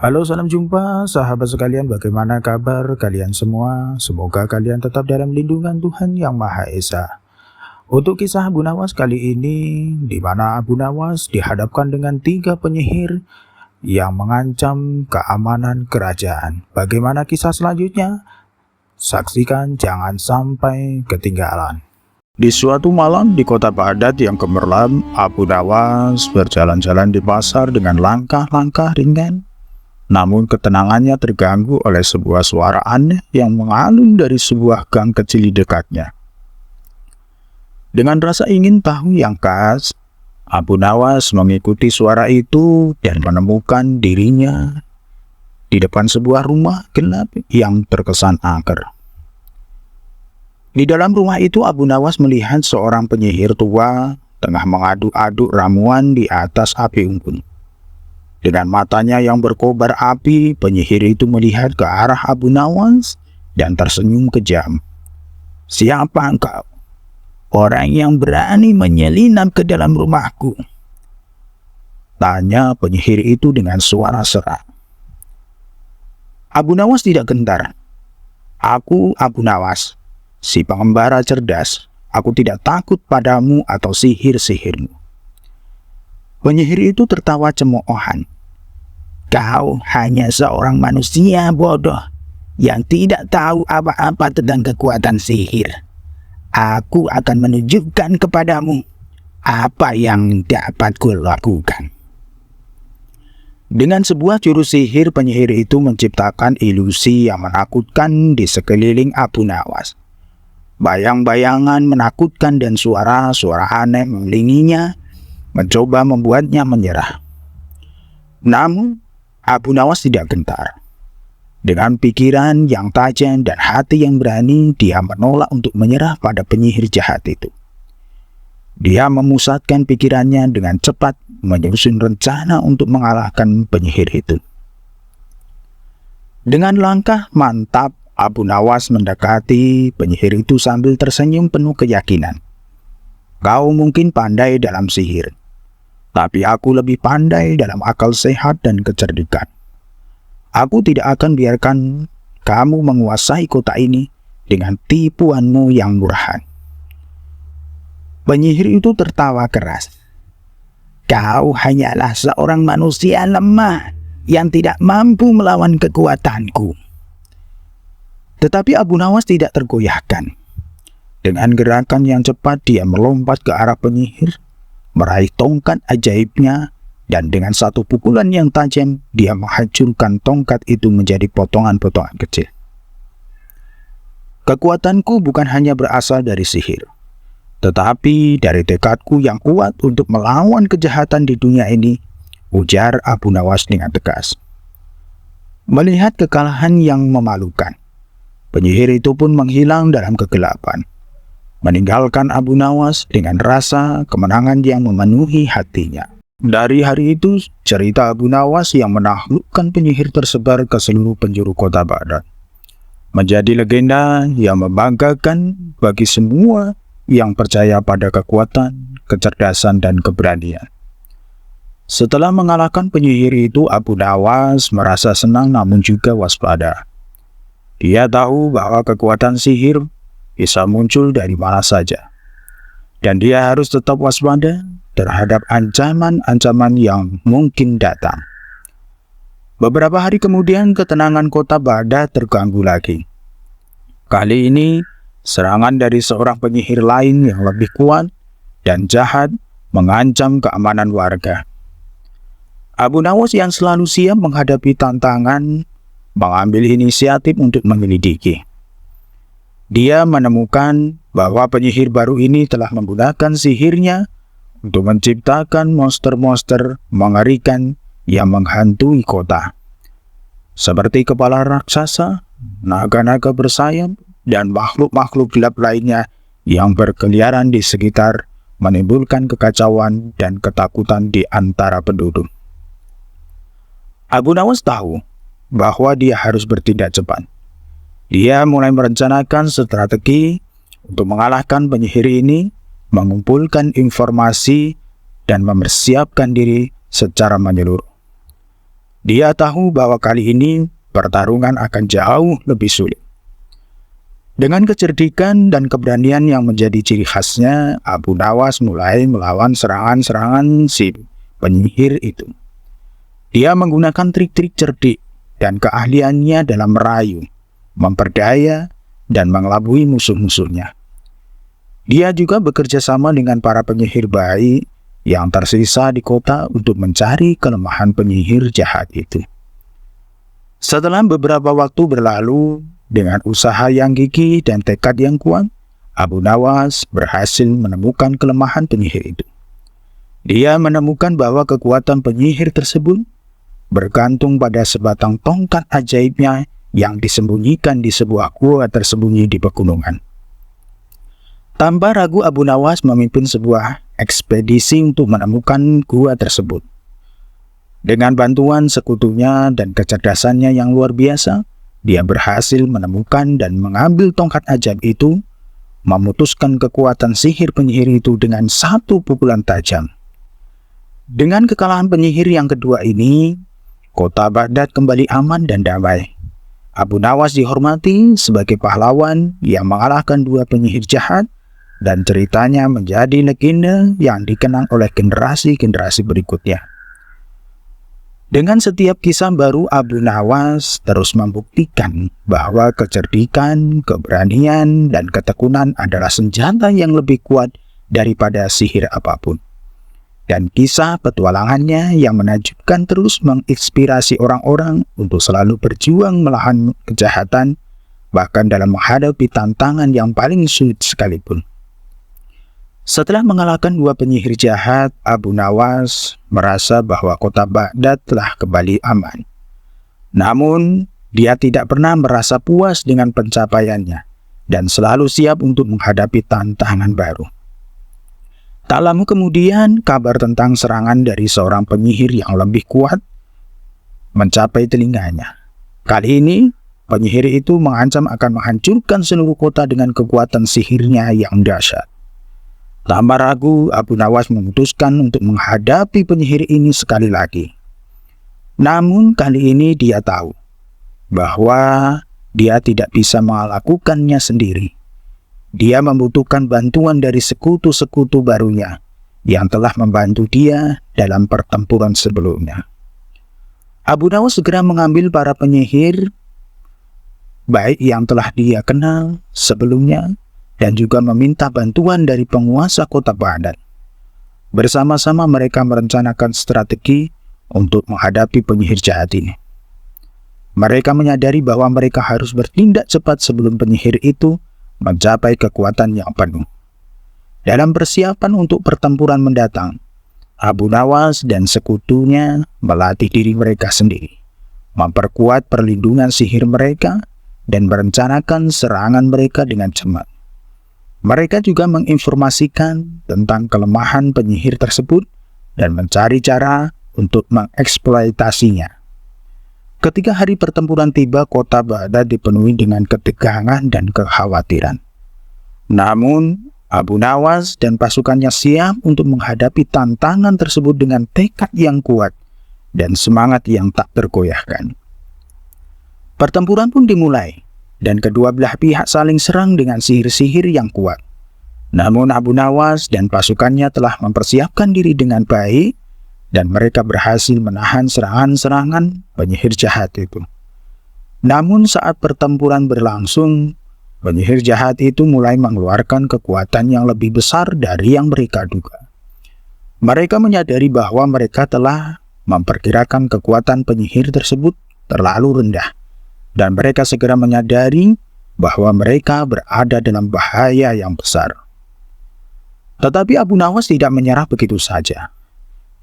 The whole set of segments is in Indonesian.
Halo, salam jumpa sahabat sekalian, bagaimana kabar kalian semua? Semoga kalian tetap dalam lindungan Tuhan Yang Maha Esa. Untuk kisah Abu Nawas kali ini, di mana Abu Nawas dihadapkan dengan 3 penyihir yang mengancam keamanan kerajaan. Bagaimana kisah selanjutnya? Saksikan, jangan sampai ketinggalan. Di suatu malam di kota Baghdad yang gemerlap, Abu Nawas berjalan-jalan di pasar dengan langkah-langkah ringan. Namun ketenangannya terganggu oleh sebuah suara aneh yang mengalun dari sebuah gang kecil di dekatnya. Dengan rasa ingin tahu yang khas, Abu Nawas mengikuti suara itu dan menemukan dirinya di depan sebuah rumah gelap yang terkesan angker. Di dalam rumah itu Abu Nawas melihat seorang penyihir tua tengah mengaduk-aduk ramuan di atas api unggun. Dengan matanya yang berkobar api, penyihir itu melihat ke arah Abu Nawas dan tersenyum kejam. "Siapa engkau? Orang yang berani menyelinap ke dalam rumahku?" tanya penyihir itu dengan suara serak. Abu Nawas tidak gentar. "Aku Abu Nawas, si pengembara cerdas. Aku tidak takut padamu atau sihir-sihirmu." Penyihir itu tertawa cemoohan. "Kau hanya seorang manusia bodoh yang tidak tahu apa-apa tentang kekuatan sihir. Aku akan menunjukkan kepadamu apa yang dapat kulakukan." Dengan sebuah jurus sihir, penyihir itu menciptakan ilusi yang menakutkan di sekeliling Abu Nawas. Bayang-bayangan menakutkan dan suara-suara aneh mengelilinginya mencoba membuatnya menyerah. Namun, Abu Nawas tidak gentar. Dengan pikiran yang tajam dan hati yang berani, dia menolak untuk menyerah pada penyihir jahat itu. Dia memusatkan pikirannya dengan cepat, menyusun rencana untuk mengalahkan penyihir itu. Dengan langkah mantap, Abu Nawas mendekati penyihir itu sambil tersenyum penuh keyakinan. "Kau mungkin pandai dalam sihir, tapi aku lebih pandai dalam akal sehat dan kecerdikan. Aku tidak akan biarkan kamu menguasai kota ini dengan tipuanmu yang murahan." Penyihir itu tertawa keras. "Kau hanyalah seorang manusia lemah yang tidak mampu melawan kekuatanku." Tetapi Abu Nawas tidak tergoyahkan. Dengan gerakan yang cepat dia melompat ke arah penyihir, meraih tongkat ajaibnya, dan dengan satu pukulan yang tajam, dia menghancurkan tongkat itu menjadi potongan-potongan kecil. "Kekuatanku bukan hanya berasal dari sihir, tetapi dari tekadku yang kuat untuk melawan kejahatan di dunia ini," ujar Abu Nawas dengan tegas. Melihat kekalahan yang memalukan, penyihir itu pun menghilang dalam kegelapan, meninggalkan Abu Nawas dengan rasa kemenangan yang memenuhi hatinya. Dari hari itu, cerita Abu Nawas yang menaklukkan penyihir tersebar ke seluruh penjuru kota Baghdad, menjadi legenda yang membanggakan bagi semua yang percaya pada kekuatan, kecerdasan, dan keberanian. Setelah mengalahkan penyihir itu, Abu Nawas merasa senang namun juga waspada. Dia tahu bahwa kekuatan sihir bisa muncul dari mana saja, dan dia harus tetap waspada terhadap ancaman-ancaman yang mungkin datang. Beberapa hari kemudian, ketenangan kota Baghdad terganggu lagi. Kali ini, serangan dari seorang penyihir lain yang lebih kuat dan jahat mengancam keamanan warga. Abu Nawas yang selalu siap menghadapi tantangan mengambil inisiatif untuk menyelidiki. Dia menemukan bahwa penyihir baru ini telah menggunakan sihirnya untuk menciptakan monster-monster mengerikan yang menghantui kota, seperti kepala raksasa, naga-naga bersayap, dan makhluk-makhluk gelap lainnya yang berkeliaran di sekitar, menimbulkan kekacauan dan ketakutan di antara penduduk. Abu Nawas tahu bahwa dia harus bertindak cepat. Dia mulai merencanakan strategi untuk mengalahkan penyihir ini, mengumpulkan informasi, dan mempersiapkan diri secara menyeluruh. Dia tahu bahwa kali ini pertarungan akan jauh lebih sulit. Dengan kecerdikan dan keberanian yang menjadi ciri khasnya, Abu Nawas mulai melawan serangan-serangan si penyihir itu. Dia menggunakan trik-trik cerdik dan keahliannya dalam merayu, memperdaya, dan mengelabui musuh-musuhnya. Dia juga bekerja sama dengan para penyihir baik yang tersisa di kota untuk mencari kelemahan penyihir jahat itu. Setelah beberapa waktu berlalu, dengan usaha yang gigih dan tekad yang kuat, Abu Nawas berhasil menemukan kelemahan penyihir itu. Dia menemukan bahwa kekuatan penyihir tersebut bergantung pada sebatang tongkat ajaibnya yang disembunyikan di sebuah gua tersembunyi di pegunungan. Tanpa ragu, Abu Nawas memimpin sebuah ekspedisi untuk menemukan gua tersebut. Dengan bantuan sekutunya dan kecerdasannya yang luar biasa, dia berhasil menemukan dan mengambil tongkat ajaib itu, memutuskan kekuatan sihir penyihir itu dengan satu pukulan tajam. Dengan kekalahan penyihir yang kedua ini, kota Baghdad kembali aman dan damai. Abu Nawas dihormati sebagai pahlawan yang mengalahkan dua penyihir jahat, dan ceritanya menjadi legenda yang dikenang oleh generasi-generasi berikutnya. Dengan setiap kisah baru, Abu Nawas terus membuktikan bahwa kecerdikan, keberanian, dan ketekunan adalah senjata yang lebih kuat daripada sihir apapun. Dan kisah petualangannya yang menakjubkan terus menginspirasi orang-orang untuk selalu berjuang melawan kejahatan, bahkan dalam menghadapi tantangan yang paling sulit sekalipun. Setelah mengalahkan dua penyihir jahat, Abu Nawas merasa bahwa kota Baghdad telah kembali aman. Namun, dia tidak pernah merasa puas dengan pencapaiannya dan selalu siap untuk menghadapi tantangan baru. Tak lama kemudian, kabar tentang serangan dari seorang penyihir yang lebih kuat mencapai telinganya. Kali ini, penyihir itu mengancam akan menghancurkan seluruh kota dengan kekuatan sihirnya yang dahsyat. Tanpa ragu, Abu Nawas memutuskan untuk menghadapi penyihir ini sekali lagi. Namun kali ini dia tahu bahwa dia tidak bisa melakukannya sendiri. Dia membutuhkan bantuan dari sekutu-sekutu barunya yang telah membantu dia dalam pertempuran sebelumnya. Abu Nawas segera mengambil para penyihir baik yang telah dia kenal sebelumnya dan juga meminta bantuan dari penguasa kota Baghdad. Bersama-sama mereka merencanakan strategi untuk menghadapi penyihir jahat ini. Mereka menyadari bahwa mereka harus bertindak cepat sebelum penyihir itu mencapai kekuatan yang penuh. Dalam persiapan untuk pertempuran mendatang, Abu Nawas dan sekutunya melatih diri mereka sendiri, memperkuat perlindungan sihir mereka, dan merencanakan serangan mereka dengan cermat. Mereka juga menginformasikan tentang kelemahan penyihir tersebut dan mencari cara untuk mengeksploitasinya. Ketika hari pertempuran tiba, kota Baghdad dipenuhi dengan ketegangan dan kekhawatiran. Namun, Abu Nawas dan pasukannya siap untuk menghadapi tantangan tersebut dengan tekad yang kuat dan semangat yang tak tergoyahkan. Pertempuran pun dimulai, dan kedua belah pihak saling serang dengan sihir-sihir yang kuat. Namun Abu Nawas dan pasukannya telah mempersiapkan diri dengan baik, dan mereka berhasil menahan serangan-serangan penyihir jahat itu. Namun saat pertempuran berlangsung, penyihir jahat itu mulai mengeluarkan kekuatan yang lebih besar dari yang mereka duga. Mereka menyadari bahwa mereka telah memperkirakan kekuatan penyihir tersebut terlalu rendah, dan mereka segera menyadari bahwa mereka berada dalam bahaya yang besar. Tetapi Abu Nawas tidak menyerah begitu saja.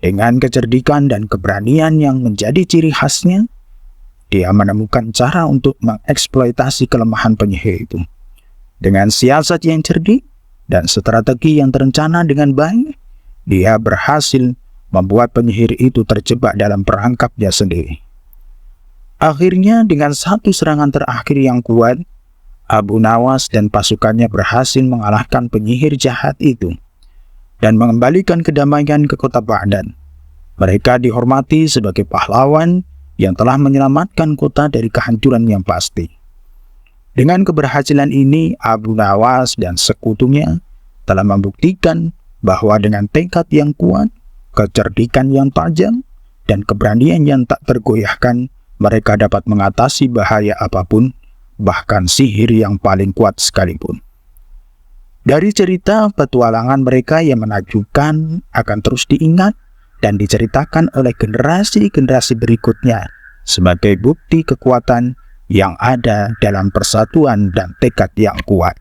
Dengan kecerdikan dan keberanian yang menjadi ciri khasnya, dia menemukan cara untuk mengeksploitasi kelemahan penyihir itu. Dengan siasat yang cerdik dan strategi yang terencana dengan baik, dia berhasil membuat penyihir itu terjebak dalam perangkapnya sendiri. Akhirnya, dengan satu serangan terakhir yang kuat, Abu Nawas dan pasukannya berhasil mengalahkan penyihir jahat itu dan mengembalikan kedamaian ke kota Baghdad. Mereka dihormati sebagai pahlawan yang telah menyelamatkan kota dari kehancuran yang pasti. Dengan keberhasilan ini, Abu Nawas dan sekutunya telah membuktikan bahwa dengan tekad yang kuat, kecerdikan yang tajam, dan keberanian yang tak tergoyahkan, mereka dapat mengatasi bahaya apapun, bahkan sihir yang paling kuat sekalipun. Dari cerita petualangan mereka yang menakjubkan akan terus diingat dan diceritakan oleh generasi-generasi berikutnya sebagai bukti kekuatan yang ada dalam persatuan dan tekad yang kuat.